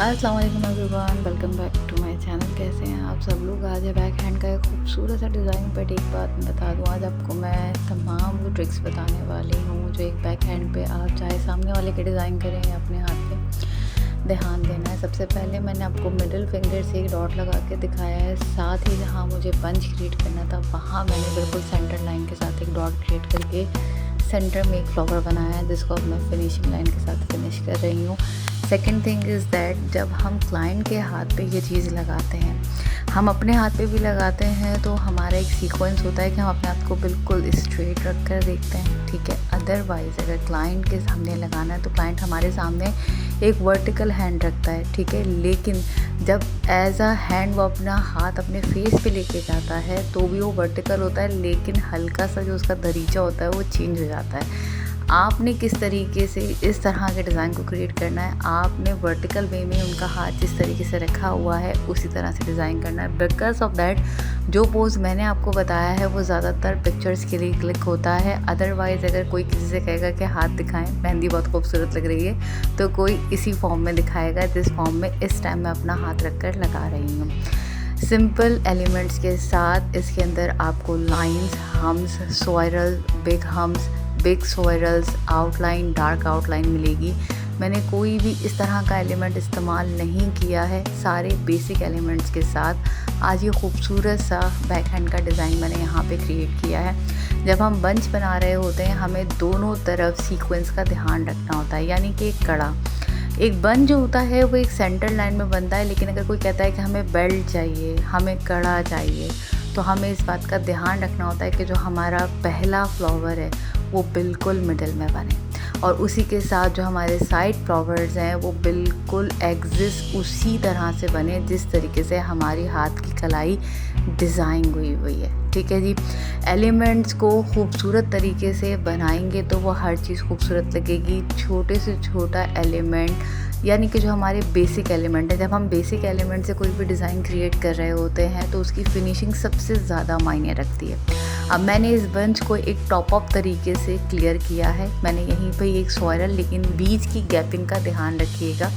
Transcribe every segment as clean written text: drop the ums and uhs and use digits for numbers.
अस्सलाम वालेकुम everyone, welcome back to my channel. कैसे हैं आप सब लोग। आज है बैक हैंड का एक खूबसूरत सा डिज़ाइन। बट एक बात मैं बता दूं, आज आपको मैं तमाम वो ट्रिक्स बताने वाली हूँ जो एक बैक हैंड पे आप चाहे सामने वाले के डिज़ाइन करें या अपने हाथ पे ध्यान देना है। सबसे पहले मैंने आपको मिडिल फिंगर से एक डॉट लगा के दिखाया है। साथ ही जहाँ मुझे बंच क्रिएट करना था वहाँ मैंने बिल्कुल सेंटर लाइन के साथ एक डॉट क्रिएट करके सेंटर में एक फ्लावर बनाया है, जिसको अब मैं फिनिशिंग लाइन के साथ फिनिश कर रही हूँ। सेकेंड थिंग इज़ दैट जब हम क्लाइंट के हाथ पे ये चीज़ लगाते हैं, हम अपने हाथ पे भी लगाते हैं, तो हमारा एक सीक्वेंस होता है कि हम अपने हाथ को बिल्कुल स्ट्रेट रख कर देखते हैं, ठीक है। अदरवाइज़ अगर क्लाइंट के सामने लगाना है तो क्लाइंट हमारे सामने एक वर्टिकल हैंड रखता है, ठीक है। लेकिन जब एज अ हैंड वो अपना हाथ अपने फेस पे लेके जाता है तो भी वो वर्टिकल होता है, लेकिन हल्का सा जो उसका दरीचा होता है वो चेंज हो जाता है। आपने किस तरीके से इस तरह के डिज़ाइन को क्रिएट करना है, आपने वर्टिकल वे में उनका हाथ जिस तरीके से रखा हुआ है उसी तरह से डिज़ाइन करना है। बिकॉज ऑफ दैट जो पोज़ मैंने आपको बताया है वो ज़्यादातर पिक्चर्स के लिए क्लिक होता है। अदरवाइज़ अगर कोई किसी से कहेगा कि हाथ दिखाएं, मेहंदी बहुत खूबसूरत लग रही है, तो कोई इसी फॉर्म में दिखाएगा जिस फॉर्म में इस टाइम मैं अपना हाथ रख कर लगा रही हूँ। सिंपल एलिमेंट्स के साथ इसके अंदर आपको lines, hums, swirl, big swirls, outline, dark outline मिलेगी। मैंने कोई भी इस तरह का एलिमेंट इस्तेमाल नहीं किया है। सारे बेसिक एलिमेंट्स के साथ आज ये खूबसूरत सा बैक हैंड का डिज़ाइन मैंने यहाँ पे क्रिएट किया है। जब हम बंच बना रहे होते हैं हमें दोनों तरफ सीक्वेंस का ध्यान रखना होता है, यानी कि एक कड़ा, एक बन जो होता है वो एक सेंटर लाइन में बनता है। लेकिन अगर कोई कहता है कि हमें बेल्ट चाहिए, हमें कड़ा चाहिए, तो हमें इस बात का ध्यान रखना होता है कि जो हमारा पहला फ्लावर है वो बिल्कुल मिडिल में बने, और उसी के साथ जो हमारे साइड फ्लावर्स हैं वो बिल्कुल एग्जिस्ट उसी तरह से बने जिस तरीके से हमारी हाथ की कलाई डिज़ाइन हुई है, ठीक है जी। एलिमेंट्स को खूबसूरत तरीके से बनाएंगे तो वो हर चीज़ खूबसूरत लगेगी। छोटे से छोटा एलिमेंट, यानी कि जो हमारे बेसिक एलिमेंट है, जब हम बेसिक एलिमेंट से कोई भी डिज़ाइन क्रिएट कर रहे होते हैं तो उसकी फिनिशिंग सबसे ज़्यादा मायने रखती है। अब मैंने इस बंच को एक टॉप अप तरीके से क्लियर किया है। मैंने यहीं पे एक स्वाइरल, लेकिन बीच की गैपिंग का ध्यान रखिएगा।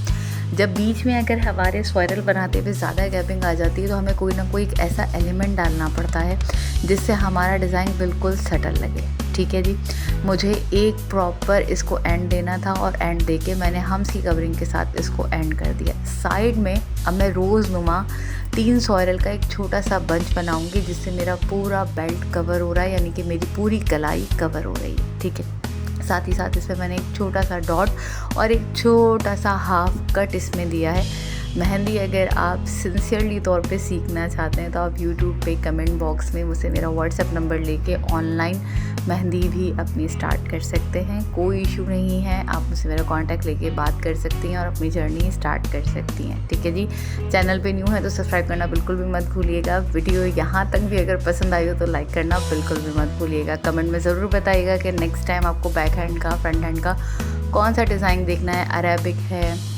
जब बीच में अगर हमारे स्वाइरल बनाते हुए ज़्यादा गैपिंग आ जाती है तो हमें कोई ना कोई एक ऐसा एलिमेंट डालना पड़ता है जिससे हमारा डिज़ाइन बिल्कुल सटल लगे, ठीक है जी। मुझे एक प्रॉपर इसको एंड देना था और एंड देके मैंने हम्स की कवरिंग के साथ इसको एंड कर दिया। साइड में अब मैं रोज़ नुमा 3 सॉइरल का एक छोटा सा बंच बनाऊंगी जिससे मेरा पूरा बेल्ट कवर हो रहा है, यानी कि मेरी पूरी कलाई कवर हो रही है, ठीक है। साथ ही साथ इसमें मैंने एक छोटा सा डॉट और एक छोटा सा हाफ कट इसमें दिया है। मेहंदी अगर आप सिंसियरली तौर पे सीखना चाहते हैं तो आप यूट्यूब पे कमेंट बॉक्स में मुझसे मेरा व्हाट्सएप नंबर लेके ऑनलाइन मेहंदी भी अपनी स्टार्ट कर सकते हैं। कोई इशू नहीं है, आप मुझसे मेरा कांटेक्ट लेके बात कर सकती हैं और अपनी जर्नी स्टार्ट कर सकती हैं, ठीक है जी। चैनल पे न्यू है तो सब्सक्राइब करना बिल्कुल भी मत भूलिएगा। वीडियो यहाँ तक भी अगर पसंद आई हो तो लाइक करना बिल्कुल भी मत भूलिएगा। कमेंट में ज़रूर बताइएगा कि नेक्स्ट टाइम आपको बैक हैंड का, फ्रंट हैंड का कौन सा डिज़ाइन देखना है। अरेबिक है,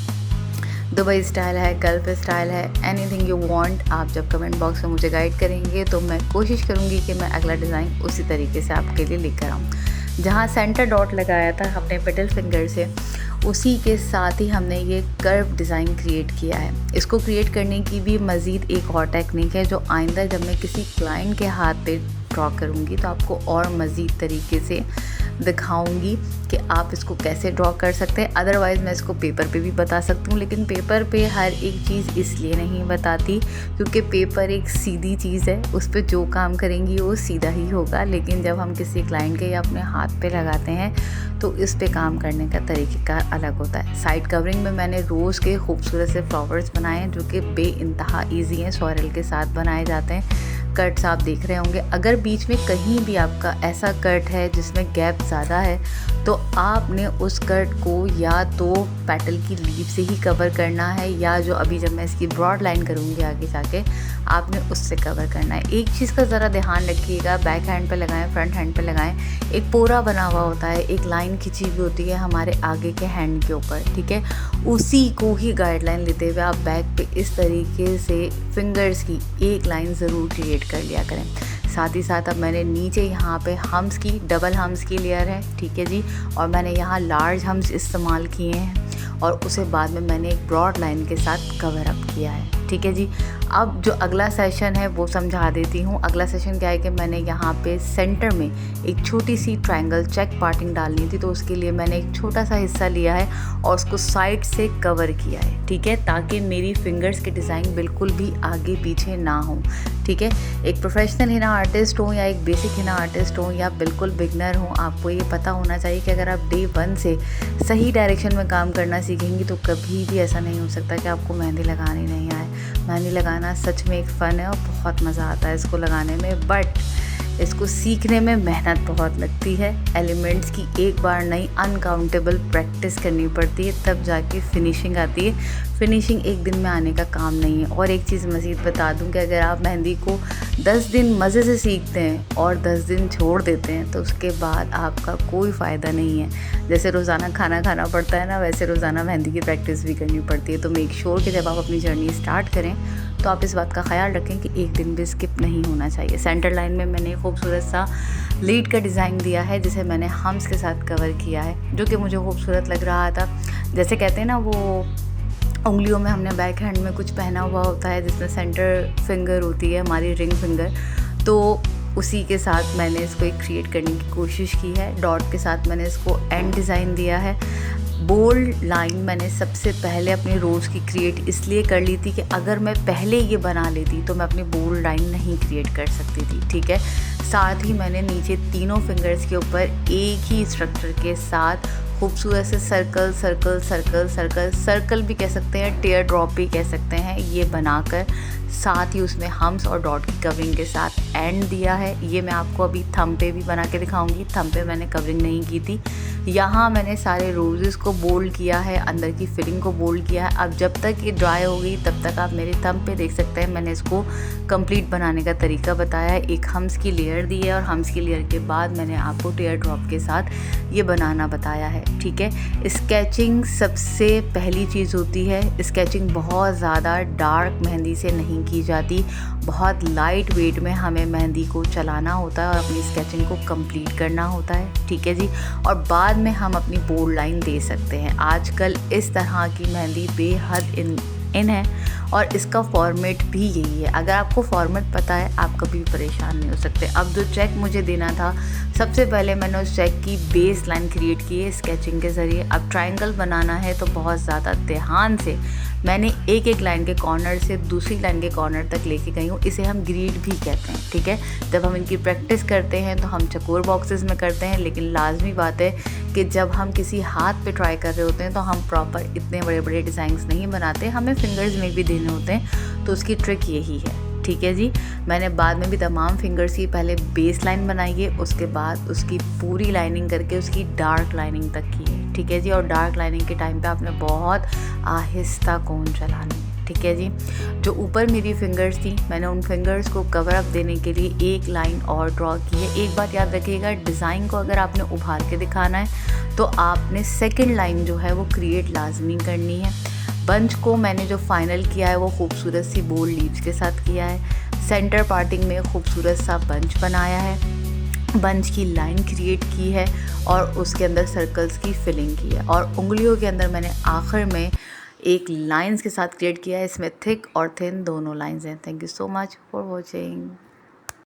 दुबई स्टाइल है, गल्फ स्टाइल है, एनीथिंग यू वांट। आप जब कमेंट बॉक्स में मुझे गाइड करेंगे तो मैं कोशिश करूँगी कि मैं अगला डिज़ाइन उसी तरीके से आपके लिए लेकर आऊँ। जहाँ सेंटर डॉट लगाया था अपने मिडिल फिंगर से, उसी के साथ ही हमने ये कर्व डिज़ाइन क्रिएट किया है। इसको क्रिएट करने की भी मज़ीद एक और टेक्निक है जो आइंदा जब मैं किसी क्लाइंट के हाथ पे ड्रॉ करूँगी तो आपको और मज़ीद तरीके से दिखाऊंगी कि आप इसको कैसे ड्रॉ कर सकते हैं। अदरवाइज़ मैं इसको पेपर पे भी बता सकती हूँ, लेकिन पेपर पे हर एक चीज़ इसलिए नहीं बताती क्योंकि पेपर एक सीधी चीज़ है, उस पर जो काम करेंगी वो सीधा ही होगा। लेकिन जब हम किसी क्लाइंट के या अपने हाथ पे लगाते हैं तो इस पे काम करने का तरीका अलग होता है। साइड कवरिंग में मैंने रोज़ के खूबसूरत से फ्लावर्स बनाए हैं जो कि बेइंतहा ईजी हैं, सॉरल के साथ बनाए जाते हैं। कट्स आप देख रहे होंगे। अगर बीच में कहीं भी आपका ऐसा कट है जिसमें गैप ज़्यादा है तो आपने उस कट को या तो पेटल की लीफ से ही कवर करना है, या जो अभी जब मैं इसकी ब्रॉड लाइन करूँगी आगे जाके आपने उससे कवर करना है। एक चीज़ का ज़रा ध्यान रखिएगा, बैक हैंड पे लगाएं, फ्रंट हैंड पे लगाएं, एक पोरा बना हुआ होता है, एक लाइन खिंची हुई होती है हमारे आगे के हैंड के ऊपर, ठीक है। उसी को ही गाइडलाइन लेते हुए आप बैक पे इस तरीके से फिंगर्स की एक लाइन ज़रूर क्रिएट कर लिया करें। साथ ही साथ अब मैंने नीचे यहाँ पे हम्स की, डबल हम्स की लेयर है, ठीक है जी, और मैंने यहाँ लार्ज हम्स इस्तेमाल किए हैं। और उसे बाद में मैंने एक ब्रॉड लाइन के साथ कवर अप किया है। ठीक है जी। अब जो अगला सेशन है वो समझा देती हूँ। अगला सेशन क्या है कि मैंने यहाँ पे सेंटर में एक छोटी सी ट्रायंगल चेक पार्टिंग डालनी थी, तो उसके लिए मैंने एक छोटा सा हिस्सा लिया है और उसको साइड से कवर किया है। ठीक है, ताकि मेरी फिंगर्स के डिज़ाइन बिल्कुल भी आगे पीछे ना हो। ठीक है, एक प्रोफेशनल हिना आर्टिस्ट हो या एक बेसिक हिना आर्टिस्ट हो या बिल्कुल बिगनर हो, आपको ये पता होना चाहिए कि अगर आप डे 1 से सही डायरेक्शन में काम करना सीखेंगी तो कभी भी ऐसा नहीं हो सकता कि आपको मेहंदी लगानी नहीं आए। मेहंदी लगाना सच में एक फ़न है और बहुत मज़ा आता है इसको लगाने में, बट इसको सीखने में मेहनत बहुत लगती है। एलिमेंट्स की एक बार नहीं अनकाउंटेबल प्रैक्टिस करनी पड़ती है, तब जाके फिनिशिंग आती है। फिनिशिंग एक दिन में आने का काम नहीं है। और एक चीज़ मज़ीद बता दूं कि अगर आप मेहंदी को 10 दिन मज़े से सीखते हैं और 10 दिन छोड़ देते हैं तो उसके बाद आपका कोई फ़ायदा नहीं है। जैसे रोज़ाना खाना खाना पड़ता है ना, वैसे रोज़ाना मेहंदी की प्रैक्टिस भी करनी पड़ती है। तो मेक श्योर कि जब आप अपनी जर्नी स्टार्ट करें तो आप इस बात का ख्याल रखें कि एक दिन भी स्किप नहीं होना चाहिए। सेंटर लाइन में मैंने खूबसूरत सा लीड का डिज़ाइन दिया है जिसे मैंने हम्स के साथ कवर किया है, जो कि मुझे खूबसूरत लग रहा था। जैसे कहते हैं ना, वो उंगलियों में हमने बैक हैंड में कुछ पहना हुआ होता है जिसमें सेंटर फिंगर होती है हमारी रिंग फिंगर, तो उसी के साथ मैंने इसको एक क्रिएट करने की कोशिश की है। डॉट के साथ मैंने इसको एंड डिज़ाइन दिया है। बोल्ड लाइन मैंने सबसे पहले अपनी रोज़ की क्रिएट इसलिए कर ली थी कि अगर मैं पहले ये बना लेती तो मैं अपनी बोल्ड लाइन नहीं क्रिएट कर सकती थी। ठीक है, साथ ही मैंने नीचे तीनों फिंगर्स के ऊपर एक ही स्ट्रक्चर के साथ खूबसूरत से circle circle circle circle circle भी कह सकते हैं, टेयर ड्रॉप भी कह सकते हैं, ये बनाकर साथ ही उसमें हम्स और डॉट की कवरिंग के साथ एंड दिया है। ये मैं आपको अभी थंब पे भी बना के दिखाऊंगी। थंब पे मैंने कवरिंग नहीं की थी। यहाँ मैंने सारे रोजेस को बोल्ड किया है, अंदर की फिलिंग को बोल्ड किया है। अब जब तक ये ड्राई हो गई तब तक आप मेरे थंब पे देख सकते हैं मैंने इसको कंप्लीट बनाने का तरीका बताया है। एक हम्स की लेयर दी है और हम्स की लेयर के बाद मैंने आपको टेयर ड्रॉप के साथ ये बनाना बताया है। ठीक है, स्केचिंग सबसे पहली चीज़ होती है। स्केचिंग बहुत ज़्यादा डार्क मेहंदी से नहीं की जाती, बहुत लाइट वेट में हमें मेहंदी को चलाना होता है और अपनी स्केचिंग को कंप्लीट करना होता है। ठीक है जी, और बाद में हम अपनी बोल्ड लाइन दे सकते हैं। आजकल इस तरह की मेहंदी बेहद इन है और इसका फॉर्मेट भी यही है। अगर आपको फॉर्मेट पता है आप कभी भी परेशान नहीं हो सकते। अब जो चेक मुझे देना था, सबसे पहले मैंने उस चेक की बेस लाइन क्रिएट की है स्केचिंग के ज़रिए। अब ट्रायंगल बनाना है तो बहुत ज़्यादा ध्यान से मैंने एक एक लाइन के कॉर्नर से दूसरी लाइन के कॉर्नर तक लेके गई हूँ। इसे हम ग्रीड भी कहते हैं। ठीक है, जब हम इनकी प्रैक्टिस करते हैं तो हम चकोर बॉक्सेस में करते हैं, लेकिन लाजमी बात है कि जब हम किसी हाथ पे ट्राई कर रहे होते हैं तो हम प्रॉपर इतने बड़े बड़े डिज़ाइंस नहीं बनाते, हमें फिंगर्स में भी देने होते हैं। तो उसकी ट्रिक यही है। ठीक है जी, मैंने बाद में भी तमाम फिंगर्स की पहले बेस लाइन बनाई है, उसके बाद उसकी पूरी लाइनिंग करके उसकी डार्क लाइनिंग तक की है। ठीक है जी, और डार्क लाइनिंग के टाइम पे आपने बहुत आहिस्ता कोन चलानी है। ठीक है जी, जो ऊपर मेरी फिंगर्स थी मैंने उन फिंगर्स को कवर अप देने के लिए एक लाइन और ड्रॉ की है। एक बात याद रखिएगा, डिज़ाइन को अगर आपने उभार के दिखाना है तो आपने सेकेंड लाइन जो है वो क्रिएट लाजमी करनी है। बंच को मैंने जो फाइनल किया है वो खूबसूरत सी बोल्ड लीव्स के साथ किया है। सेंटर पार्टिंग में खूबसूरत सा बंच बनाया है, बंच की लाइन क्रिएट की है और उसके अंदर सर्कल्स की फिलिंग की है। और उंगलियों के अंदर मैंने आखिर में एक लाइंस के साथ क्रिएट किया है। इसमें थिक और थिन दोनों लाइंस हैं। Thank you so much for watching.